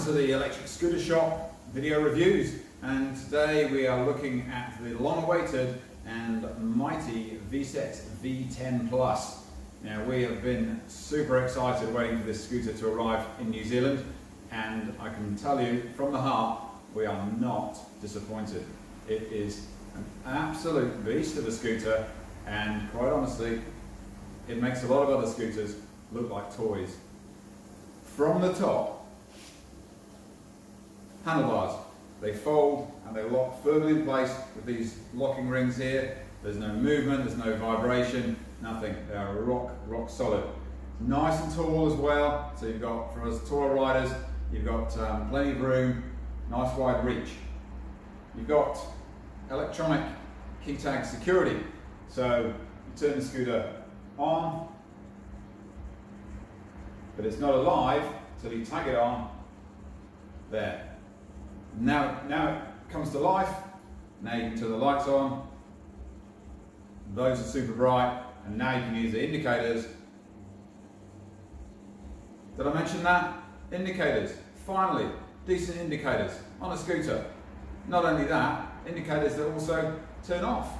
to the Electric Scooter Shop video reviews, and today we are looking at the long-awaited and mighty VSET V10 Plus. Now, we have been super excited waiting for this scooter to arrive in New Zealand, and I can tell you from the heart, we are not disappointed. It is an absolute beast of a scooter, and quite honestly, it makes a lot of other scooters look like toys. From the top, handlebars, they fold and they lock firmly in place with these locking rings here. There's no movement, there's no vibration, nothing. They are rock solid. Nice and tall as well, so you've got, for us taller riders, you've got plenty of room, nice wide reach. You've got electronic key tag security, so you turn the scooter on, but it's not alive until you tag it on there. Now it comes to life. Now you can turn the lights on. Those are super bright, and now you can use the indicators. Did I mention that? Indicators. Finally, decent indicators on a scooter. Not only that, indicators that also turn off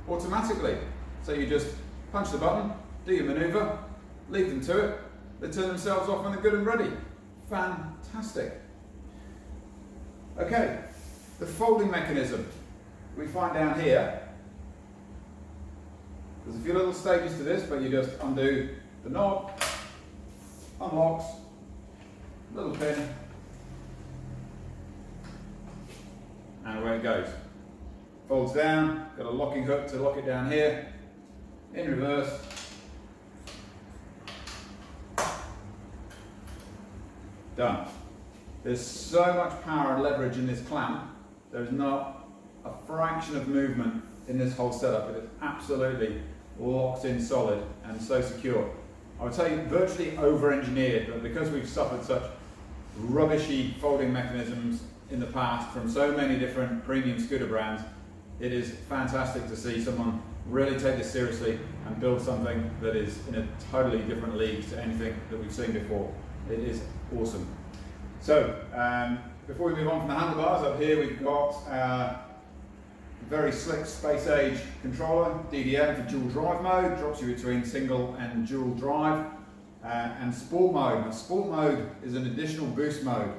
automatically. So you just punch the button, do your maneuver, leave them to it. They turn themselves off when they're good and ready. Fantastic. Okay, the folding mechanism we find down here. There's a few little stages to this, but you just undo the knob, unlocks, little pin, and away it goes. Folds down, got a locking hook to lock it down here, in reverse. Done. There's so much power and leverage in this clamp, there's not a fraction of movement in this whole setup. It is absolutely locked in solid and so secure. I would say virtually over-engineered, but because we've suffered such rubbishy folding mechanisms in the past from so many different premium scooter brands, it is fantastic to see someone really take this seriously and build something that is in a totally different league to anything that we've seen before. It is awesome. So, before we move on from the handlebars, up here we've got a very slick space age controller, DDM for dual drive mode, drops you between single and dual drive, and sport mode. Now, sport mode is an additional boost mode.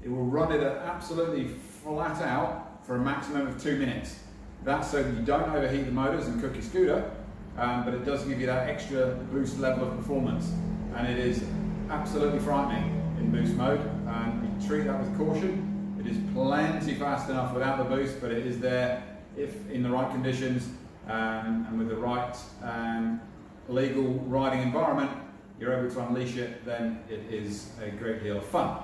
It will run it at absolutely flat out for a maximum of 2 minutes. That's so that you don't overheat the motors and cook your scooter, but it does give you that extra boost level of performance, and it is absolutely frightening in boost mode, and you treat that with caution. It is plenty fast enough without the boost, but it is there if in the right conditions and with the right legal riding environment, you're able to unleash it, then it is a great deal of fun.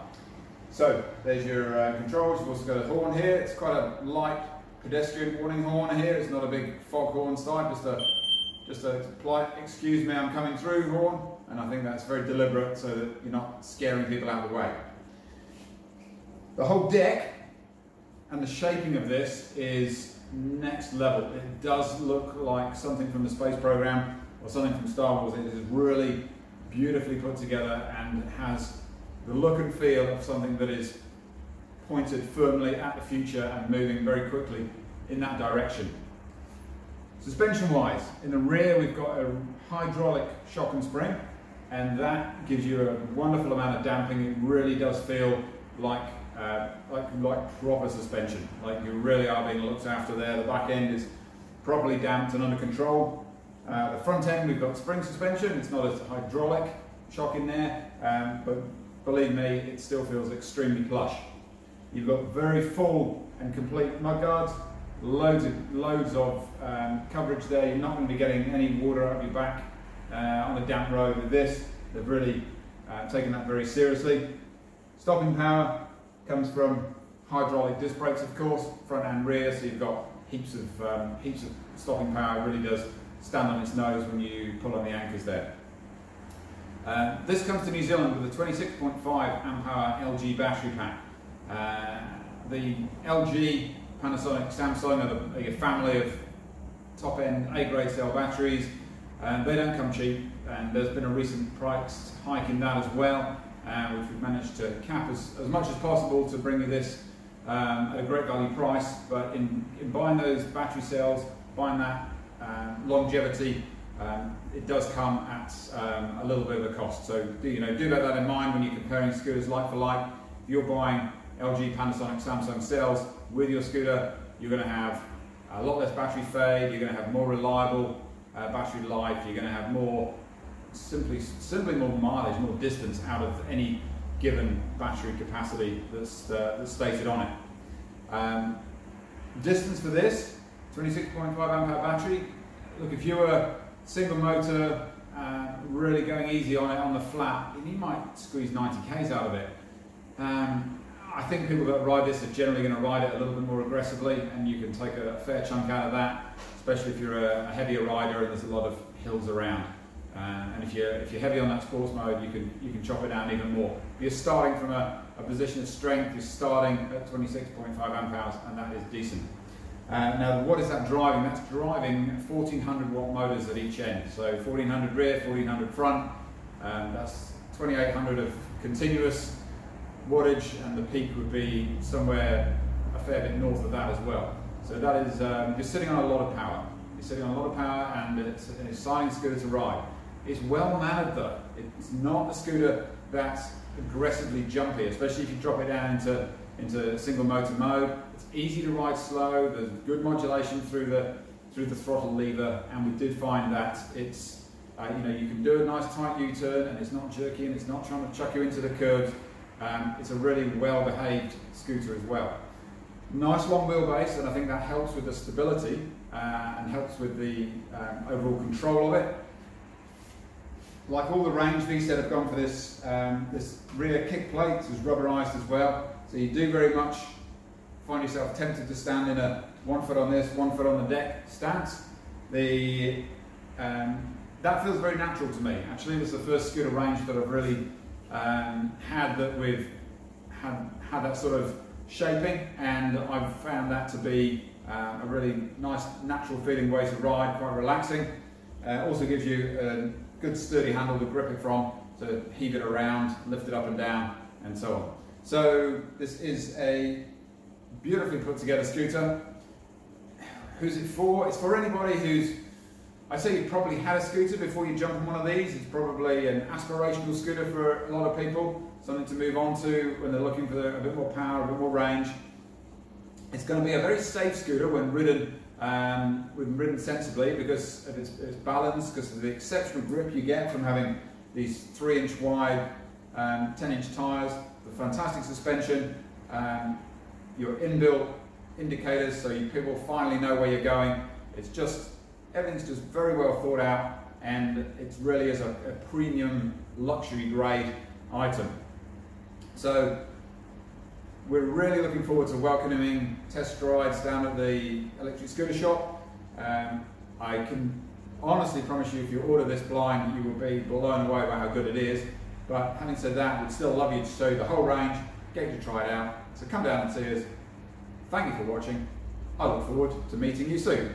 So there's your controls. You've also got a horn here. It's quite a light pedestrian warning horn here. It's not a big foghorn type, just a polite "excuse me, I'm coming through" horn, and I think that's very deliberate so that you're not scaring people out of the way. The whole deck and the shaping of this is next level. It does look like something from the space program or something from Star Wars. It is really beautifully put together and has the look and feel of something that is pointed firmly at the future and moving very quickly in that direction. Suspension-wise, in the rear we've got a hydraulic shock and spring, and that gives you a wonderful amount of damping. It really does feel like proper suspension, like you really are being looked after there. The back end is properly damped and under control. The front end we've got spring suspension. It's not a hydraulic shock in there, but believe me, it still feels extremely plush. You've got very full and complete mudguards. Loads of coverage there. You're not going to be getting any water out of your back on a damp road with this. They've really taken that very seriously. Stopping power comes from hydraulic disc brakes, of course, front and rear, so you've got heaps of stopping power. It really does stand on its nose when you pull on the anchors there. This comes to New Zealand with a 26.5 amp hour LG battery pack. The LG, Panasonic, Samsung are a family of top-end A-grade cell batteries, and they don't come cheap, and there's been a recent price hike in that as well. which we've managed to cap as much as possible to bring you this at a great value price. But in buying those battery cells, buying that longevity, it does come at a little bit of a cost. So do bear that in mind when you're comparing scooters like for like. If you're buying LG, Panasonic, Samsung cells with your scooter, you're going to have a lot less battery fade, you're going to have more reliable battery life, you're going to have more, simply more mileage, more distance out of any given battery capacity that's stated on it. Distance for this, 26.5 amp hour battery. Look, if you were single motor, really going easy on it on the flat, you might squeeze 90 k's out of it. I think people that ride this are generally going to ride it a little bit more aggressively, and you can take a fair chunk out of that, especially if you're a heavier rider and there's a lot of hills around. And if you're heavy on that sports mode, you can chop it down even more. You're starting from a position of strength. You're starting at 26.5 amp hours, and that is decent. Now, what is that driving? That's driving 1400 watt motors at each end. So 1400 rear, 1400 front. That's 2800 of continuous wattage, and the peak would be somewhere a fair bit north of that as well. So that is, you're sitting on a lot of power. You're sitting on a lot of power, and it's an exciting scooter to ride. It's well mannered though. It's not a scooter that's aggressively jumpy, especially if you drop it down into single motor mode. It's easy to ride slow. There's good modulation through the throttle lever, and we did find that it's you can do a nice tight U-turn, and it's not jerky, and it's not trying to chuck you into the curves. It's a really well-behaved scooter as well. Nice long wheelbase, and I think that helps with the stability and helps with the overall control of it. Like all the Range, VSET have gone for this this rear kick plate, is rubberized as well. So you do very much find yourself tempted to stand in a 1 foot on this, 1 foot on the deck stance. That feels very natural to me. Actually, this is the first scooter Range that I've really had that sort of shaping, and I've found that to be a really nice, natural feeling way to ride, quite relaxing. Also gives you a good sturdy handle to grip it from, to heave it around, lift it up and down, and so on. So this is a beautifully put together scooter. Who's it for? It's for anybody who's, I'd say you've probably had a scooter before you jump on one of these. It's probably an aspirational scooter for a lot of people, something to move on to when they're looking for a bit more power, a bit more range. It's going to be a very safe scooter when ridden sensibly, because of its balance, because of the exceptional grip you get from having these 3-inch wide, 10-inch tyres, the fantastic suspension, your inbuilt indicators, so people finally know where you're going. It's just, everything's just very well thought out, and it really is a premium luxury grade item. So we're really looking forward to welcoming test rides down at the Electric Scooter Shop. I can honestly promise you, if you order this blind, you will be blown away by how good it is. But having said that, we'd still love you to show you the whole range, get you to try it out. So come down and see us. Thank you for watching. I look forward to meeting you soon.